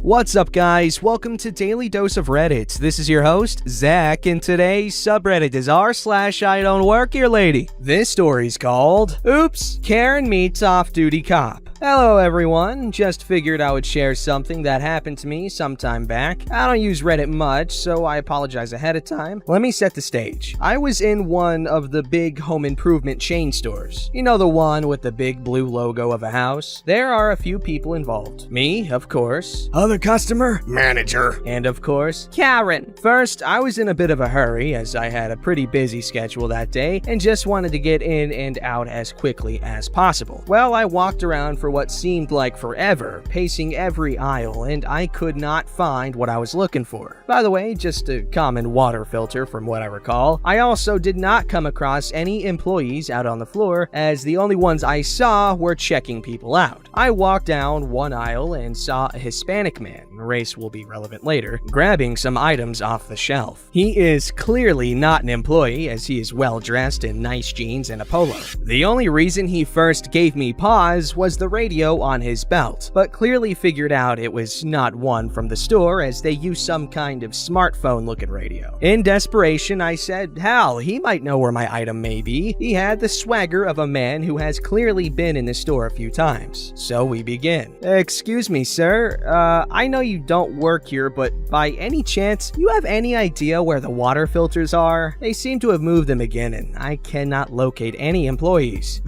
What's up, guys? Welcome to Daily Dose of Reddit. This is your host, Zach, and today's subreddit is r/IDontWorkHereLady. This story's called, Oops, Karen Meets Off-Duty Cop. Hello, everyone. Just figured I would share something that happened to me some time back. I don't use Reddit much, so I apologize ahead of time. Let me set the stage. I was in one of the big home improvement chain stores. You know, the one with the big blue logo of a house? There are a few people involved. Me, of course. Other customer? Manager. And of course, Karen. First, I was in a bit of a hurry as I had a pretty busy schedule that day and just wanted to get in and out as quickly as possible. Well, I walked around for what seemed like forever, pacing every aisle, and I could not find what I was looking for. By the way, just a common water filter from what I recall. I also did not come across any employees out on the floor, as the only ones I saw were checking people out. I walked down one aisle and saw a Hispanic man, race will be relevant later, grabbing some items off the shelf. He is clearly not an employee, as he is well dressed in nice jeans and a polo. The only reason he first gave me pause was the radio on his belt, but clearly figured out it was not one from the store, as they use some kind of smartphone looking radio. In desperation, I said, hell, he might know where my item may be. He had the swagger of a man who has clearly been in the store a few times. So we begin. Excuse me, sir. I know you don't work here, but by any chance, you have any idea where the water filters are? They seem to have moved them again, and I cannot locate any employees.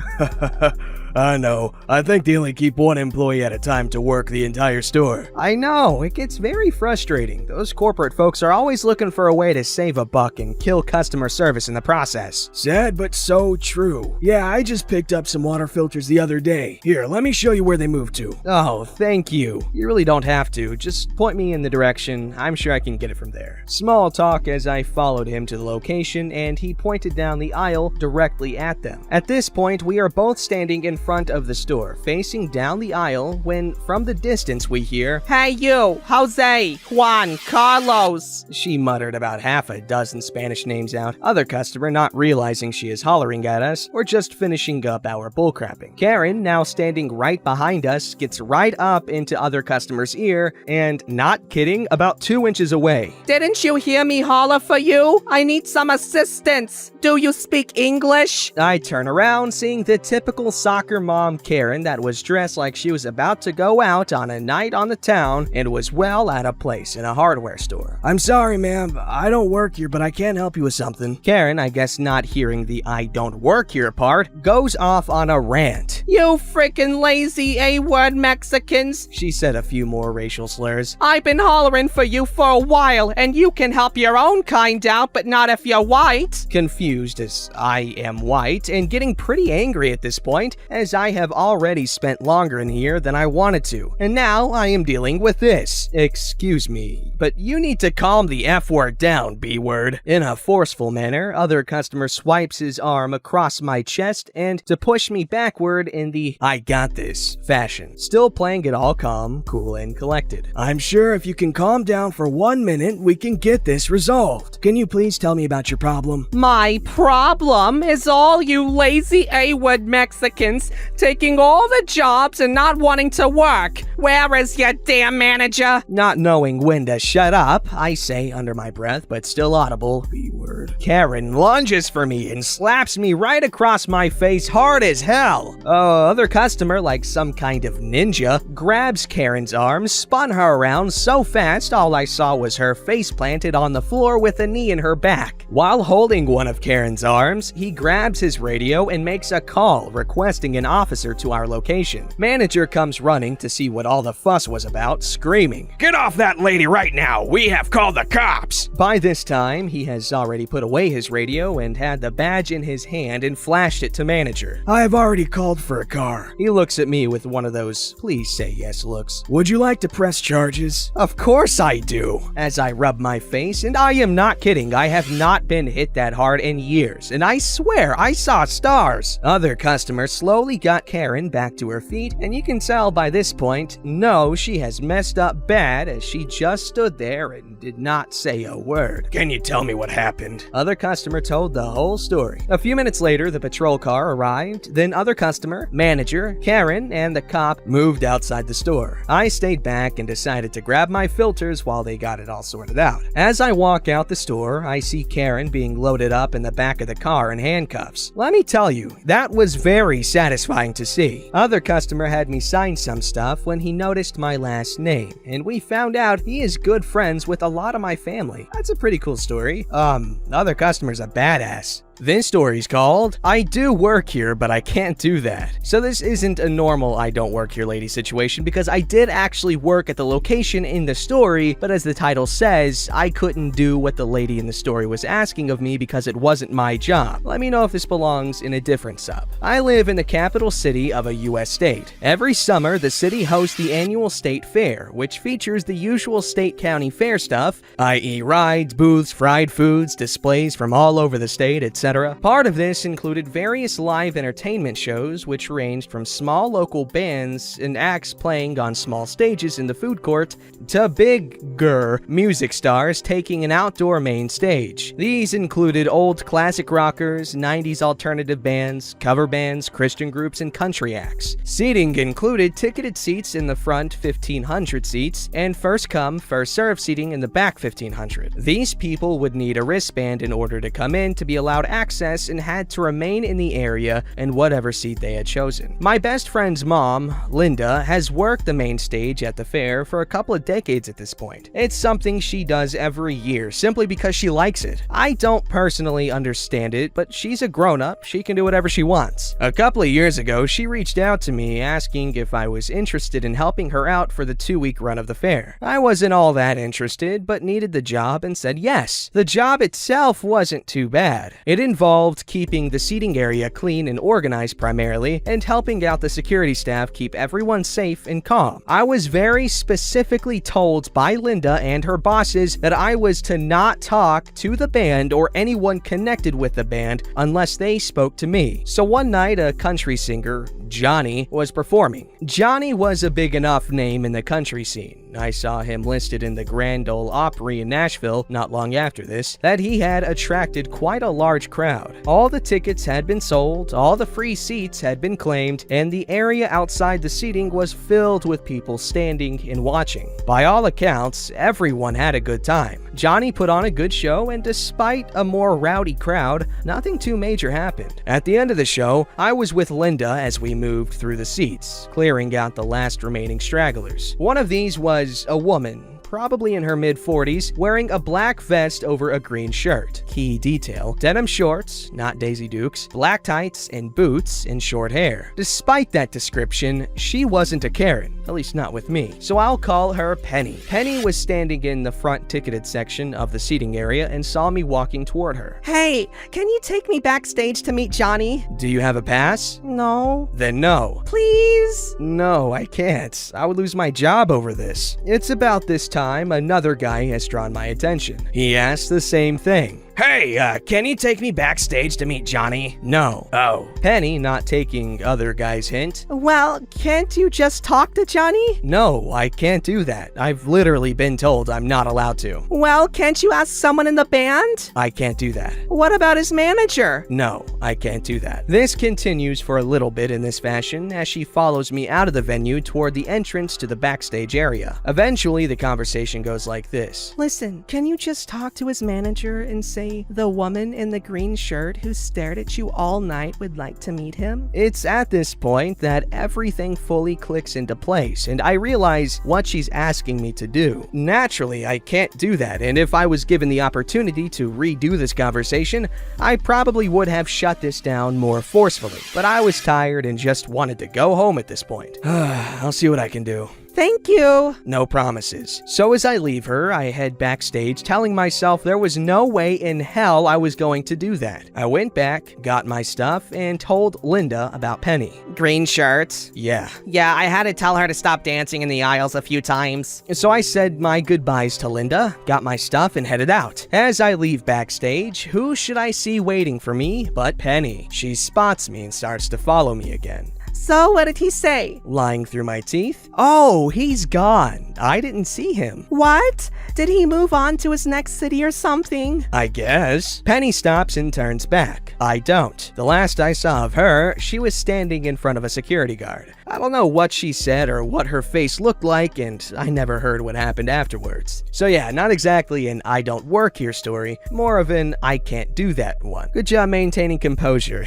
I know. I think they only keep one employee at a time to work the entire store. I know. It gets very frustrating. Those corporate folks are always looking for a way to save a buck and kill customer service in the process. Sad, but so true. Yeah, I just picked up some water filters the other day. Here, let me show you where they moved to. Oh, thank you. You really don't have to. Just point me in the direction. I'm sure I can get it from there. Small talk as I followed him to the location, and he pointed down the aisle directly at them. At this point, we are both standing in front of the store, facing down the aisle, when from the distance we hear, "Hey you, Jose, Juan, Carlos." She muttered about half a dozen Spanish names out, other customer not realizing she is hollering at us or just finishing up our bullcrapping. Karen, now standing right behind us, gets right up into other customer's ear and, not kidding, about 2 inches away. "Didn't you hear me holler for you? I need some assistance. Do you speak English?" I turn around, seeing the typical soccer mom Karen that was dressed like she was about to go out on a night on the town and was well out of place in a hardware store. "I'm sorry, ma'am. I don't work here, but I can help you with something." Karen, I guess not hearing the "I don't work here" part, goes off on a rant. "You freaking lazy A-word Mexicans," she said a few more racial slurs. "I've been hollering for you for a while, and you can help your own kind out, but not if you're white." Confused as I am white, and getting pretty angry at this point, as I have already spent longer in here than I wanted to, and now I am dealing with this. "Excuse me, but you need to calm the F-word down, B-word." In a forceful manner, other customer swipes his arm across my chest and to push me backward in the "I got this" fashion, still playing it all calm, cool, and collected. "I'm sure if you can calm down for 1 minute, we can get this resolved. Can you please tell me about your problem?" "My problem is all you lazy A-word Mexicans taking all the jobs and not wanting to work. Where is your damn manager?" Not knowing when to shut up, I say under my breath, but still audible, B-word. Karen lunges for me and slaps me right across my face hard as hell. Other customer, like some kind of ninja, grabs Karen's arm, spun her around so fast all I saw was her face planted on the floor with a knee in her back. While holding one of Karen's arms, he grabs his radio and makes a call requesting an officer to our location. Manager comes running to see what all the fuss was about, screaming, "Get off that lady right now! We have called the cops!" By this time, he has already put away his radio and had the badge in his hand and flashed it to manager. "I have already called for a car." He looks at me with one of those "please say yes" looks. "Would you like to press charges?" "Of course I do," as I rub my face, and I am not kidding, I have not not been hit that hard in years, and I swear I saw stars. Other customers slowly got Karen back to her feet, and you can tell by this point, no, she has messed up bad, as she just stood there and did not say a word. Can you tell me what happened? Other customer told the whole story. A few minutes later, the patrol car arrived, then other customer, manager, Karen, and the cop moved outside the store. I stayed back and decided to grab my filters while they got it all sorted out. As I walk out the store, I see Karen being loaded up in the back of the car in handcuffs. Let me tell you, that was very satisfying to see. Other customer had me sign some stuff when he noticed my last name, and we found out he is good friends with a lot of my family. That's a pretty cool story. Other customer's a badass. This story's called, I do work here, but I can't do that. So this isn't a normal I don't work here lady situation, because I did actually work at the location in the story, but as the title says, I couldn't do what the lady in the story was asking of me because it wasn't my job. Let me know if this belongs in a different sub. I live in the capital city of a US state. Every summer, the city hosts the annual state fair, which features the usual state county fair stuff, i.e. rides, booths, fried foods, displays from all over the state, etc. Part of this included various live entertainment shows, which ranged from small local bands and acts playing on small stages in the food court to bigger music stars taking an outdoor main stage. These included old classic rockers, 90s alternative bands, cover bands, Christian groups, and country acts. Seating included ticketed seats in the front 1,500 seats and first come, first served seating in the back 1,500. These people would need a wristband in order to come in to be allowed access and had to remain in the area in whatever seat they had chosen. My best friend's mom, Linda, has worked the main stage at the fair for a couple of decades at this point. It's something she does every year simply because she likes it. I don't personally understand it, but she's a grown-up, she can do whatever she wants. A couple of years ago, she reached out to me asking if I was interested in helping her out for the 2-week run of the fair. I wasn't all that interested, but needed the job and said yes. The job itself wasn't too bad. It involved keeping the seating area clean and organized primarily, and helping out the security staff keep everyone safe and calm. I was very specifically told by Linda and her bosses that I was to not talk to the band or anyone connected with the band unless they spoke to me. So one night, a country singer, Johnny, was performing. Johnny was a big enough name in the country scene. I saw him listed in the Grand Ole Opry in Nashville not long after this, that he had attracted quite a large crowd. All the tickets had been sold, all the free seats had been claimed, and the area outside the seating was filled with people standing and watching. By all accounts, everyone had a good time. Johnny put on a good show, and despite a more rowdy crowd, nothing too major happened. At the end of the show, I was with Linda as we moved through the seats, clearing out the last remaining stragglers. One of these was a woman, probably in her mid-40s, wearing a black vest over a green shirt. Key detail: denim shorts, not Daisy Dukes, black tights, and boots, and short hair. Despite that description, she wasn't a Karen, at least not with me, so I'll call her Penny. Penny was standing in the front ticketed section of the seating area and saw me walking toward her. Hey, can you take me backstage to meet Johnny? Do you have a pass? No. Then no. Please? No, I can't. I would lose my job over this. It's about this time another guy has drawn my attention. He asked the same thing. Hey, can you take me backstage to meet Johnny? No. Oh. Penny, not taking other guy's hint. Well, can't you just talk to Johnny? No, I can't do that. I've literally been told I'm not allowed to. Well, can't you ask someone in the band? I can't do that. What about his manager? No, I can't do that. This continues for a little bit in this fashion as she follows me out of the venue toward the entrance to the backstage area. Eventually, the conversation goes like this. Listen, can you just talk to his manager and say the woman in the green shirt who stared at you all night would like to meet him? It's at this point that everything fully clicks into place, and I realize what she's asking me to do. Naturally, I can't do that, and if I was given the opportunity to redo this conversation, I probably would have shut this down more forcefully, but I was tired and just wanted to go home at this point. I'll see what I can do. Thank you. No promises. So as I leave her, I head backstage telling myself there was no way in hell I was going to do that. I went back, got my stuff, and told Linda about Penny. Green shirts. Yeah. Yeah, I had to tell her to stop dancing in the aisles a few times. So I said my goodbyes to Linda, got my stuff, and headed out. As I leave backstage, who should I see waiting for me but Penny? She spots me and starts to follow me again. So what did he say? Lying through my teeth? Oh, he's gone. I didn't see him. What? Did he move on to his next city or something? I guess. Penny stops and turns back. I don't. The last I saw of her, she was standing in front of a security guard. I don't know what she said or what her face looked like, and I never heard what happened afterwards. So yeah, not exactly an I don't work here story, more of an I can't do that one. Good job maintaining composure.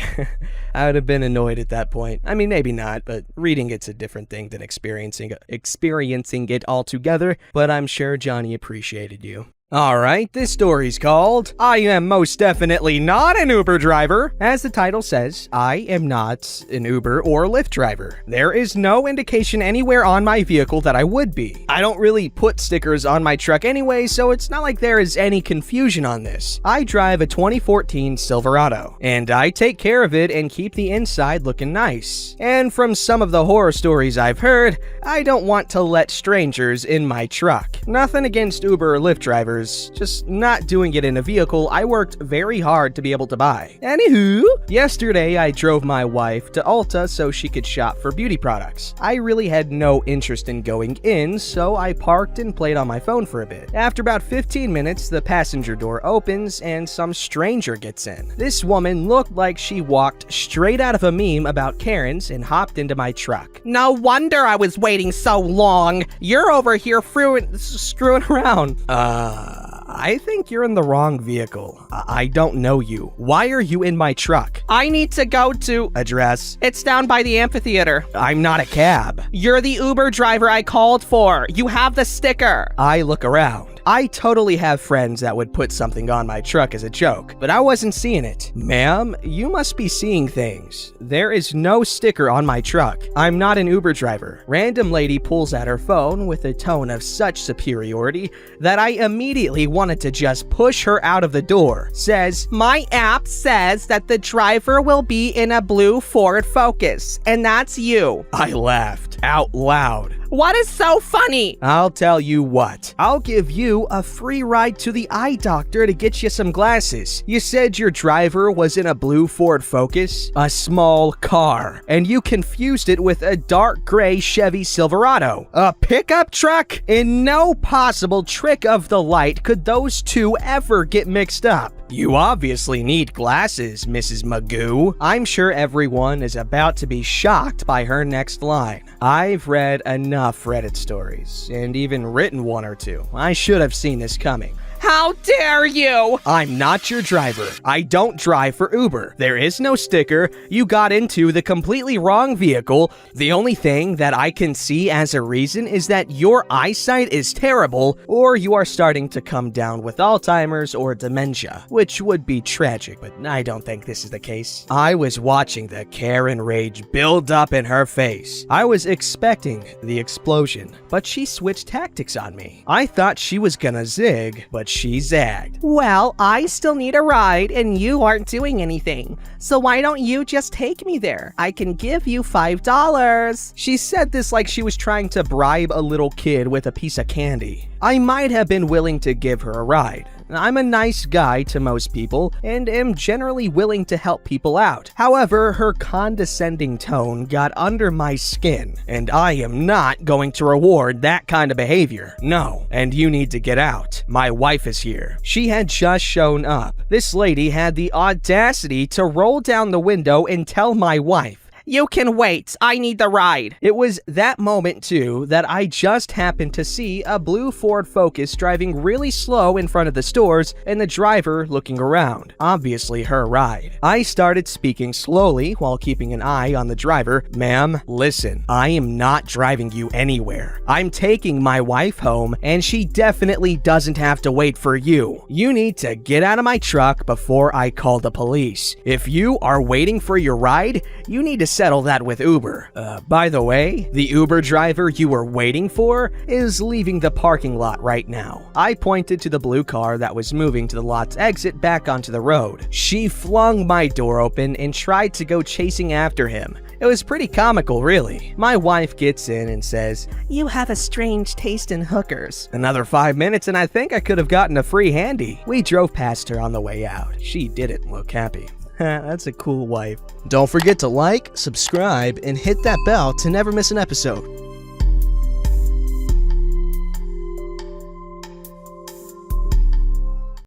I would have been annoyed at that point. I mean, maybe not, but reading it's a different thing than experiencing it altogether, but I'm sure Johnny appreciated you. Alright, this story's called I Am Most Definitely Not an Uber Driver. As the title says, I am not an Uber or Lyft driver. There is no indication anywhere on my vehicle that I would be. I don't really put stickers on my truck anyway, so it's not like there is any confusion on this. I drive a 2014 Silverado, and I take care of it and keep the inside looking nice. And from some of the horror stories I've heard, I don't want to let strangers in my truck. Nothing against Uber or Lyft drivers, just not doing it in a vehicle I worked very hard to be able to buy. Anywho, yesterday I drove my wife to Ulta so she could shop for beauty products. I really had no interest in going in, so I parked and played on my phone for a bit. After about 15 minutes, the passenger door opens and some stranger gets in. This woman looked like she walked straight out of a meme about Karens and hopped into my truck. No wonder I was waiting so long. You're over here screwing around. I think you're in the wrong vehicle. I don't know you. Why are you in my truck? I need to go to... Address? It's down by the amphitheater. I'm not a cab. You're the Uber driver I called for. You have the sticker. I look around. I totally have friends that would put something on my truck as a joke, but I wasn't seeing it. Ma'am, you must be seeing things. There is no sticker on my truck. I'm not an Uber driver. Random lady pulls out her phone with a tone of such superiority that I immediately wanted to just push her out of the door. Says, my app says that the driver will be in a blue Ford Focus, and that's you. I laughed out loud. What is so funny? I'll tell you what. I'll give you a free ride to the eye doctor to get you some glasses. You said your driver was in a blue Ford Focus, a small car, and you confused it with a dark gray Chevy Silverado, a pickup truck? In no possible trick of the light could those two ever get mixed up. You obviously need glasses, Mrs. Magoo. I'm sure everyone is about to be shocked by her next line. I've read enough Reddit stories, and even written one or two. I should have seen this coming. How dare you? I'm not your driver. I don't drive for Uber. There is no sticker. You got into the completely wrong vehicle. The only thing that I can see as a reason is that your eyesight is terrible, or you are starting to come down with Alzheimer's or dementia, which would be tragic, but I don't think this is the case. I was watching the Karen rage build up in her face. I was expecting the explosion, but she switched tactics on me. I thought she was gonna zig, but she zagged. Well, I still need a ride and you aren't doing anything. So why don't you just take me there? I can give you $5. She said this like she was trying to bribe a little kid with a piece of candy. I might have been willing to give her a ride. I'm a nice guy to most people and am generally willing to help people out. However, her condescending tone got under my skin, and I am not going to reward that kind of behavior. No, and you need to get out. My wife is here. She had just shown up. This lady had the audacity to roll down the window and tell my wife, "You can wait. I need the ride." It was that moment, too, that I just happened to see a blue Ford Focus driving really slow in front of the stores and the driver looking around. Obviously her ride. I started speaking slowly while keeping an eye on the driver. Ma'am, listen, I am not driving you anywhere. I'm taking my wife home, and she definitely doesn't have to wait for you. You need to get out of my truck before I call the police. If you are waiting for your ride, you need to settle that with Uber. By the way, the Uber driver you were waiting for is leaving the parking lot right now." I pointed to the blue car that was moving to the lot's exit back onto the road. She flung my door open and tried to go chasing after him. It was pretty comical, really. My wife gets in and says, You have a strange taste in hookers. "Another 5 minutes and I think I could have gotten a free handy." We drove past her on the way out. She didn't look happy. That's a cool wife. Don't forget to like, subscribe, and hit that bell to never miss an episode.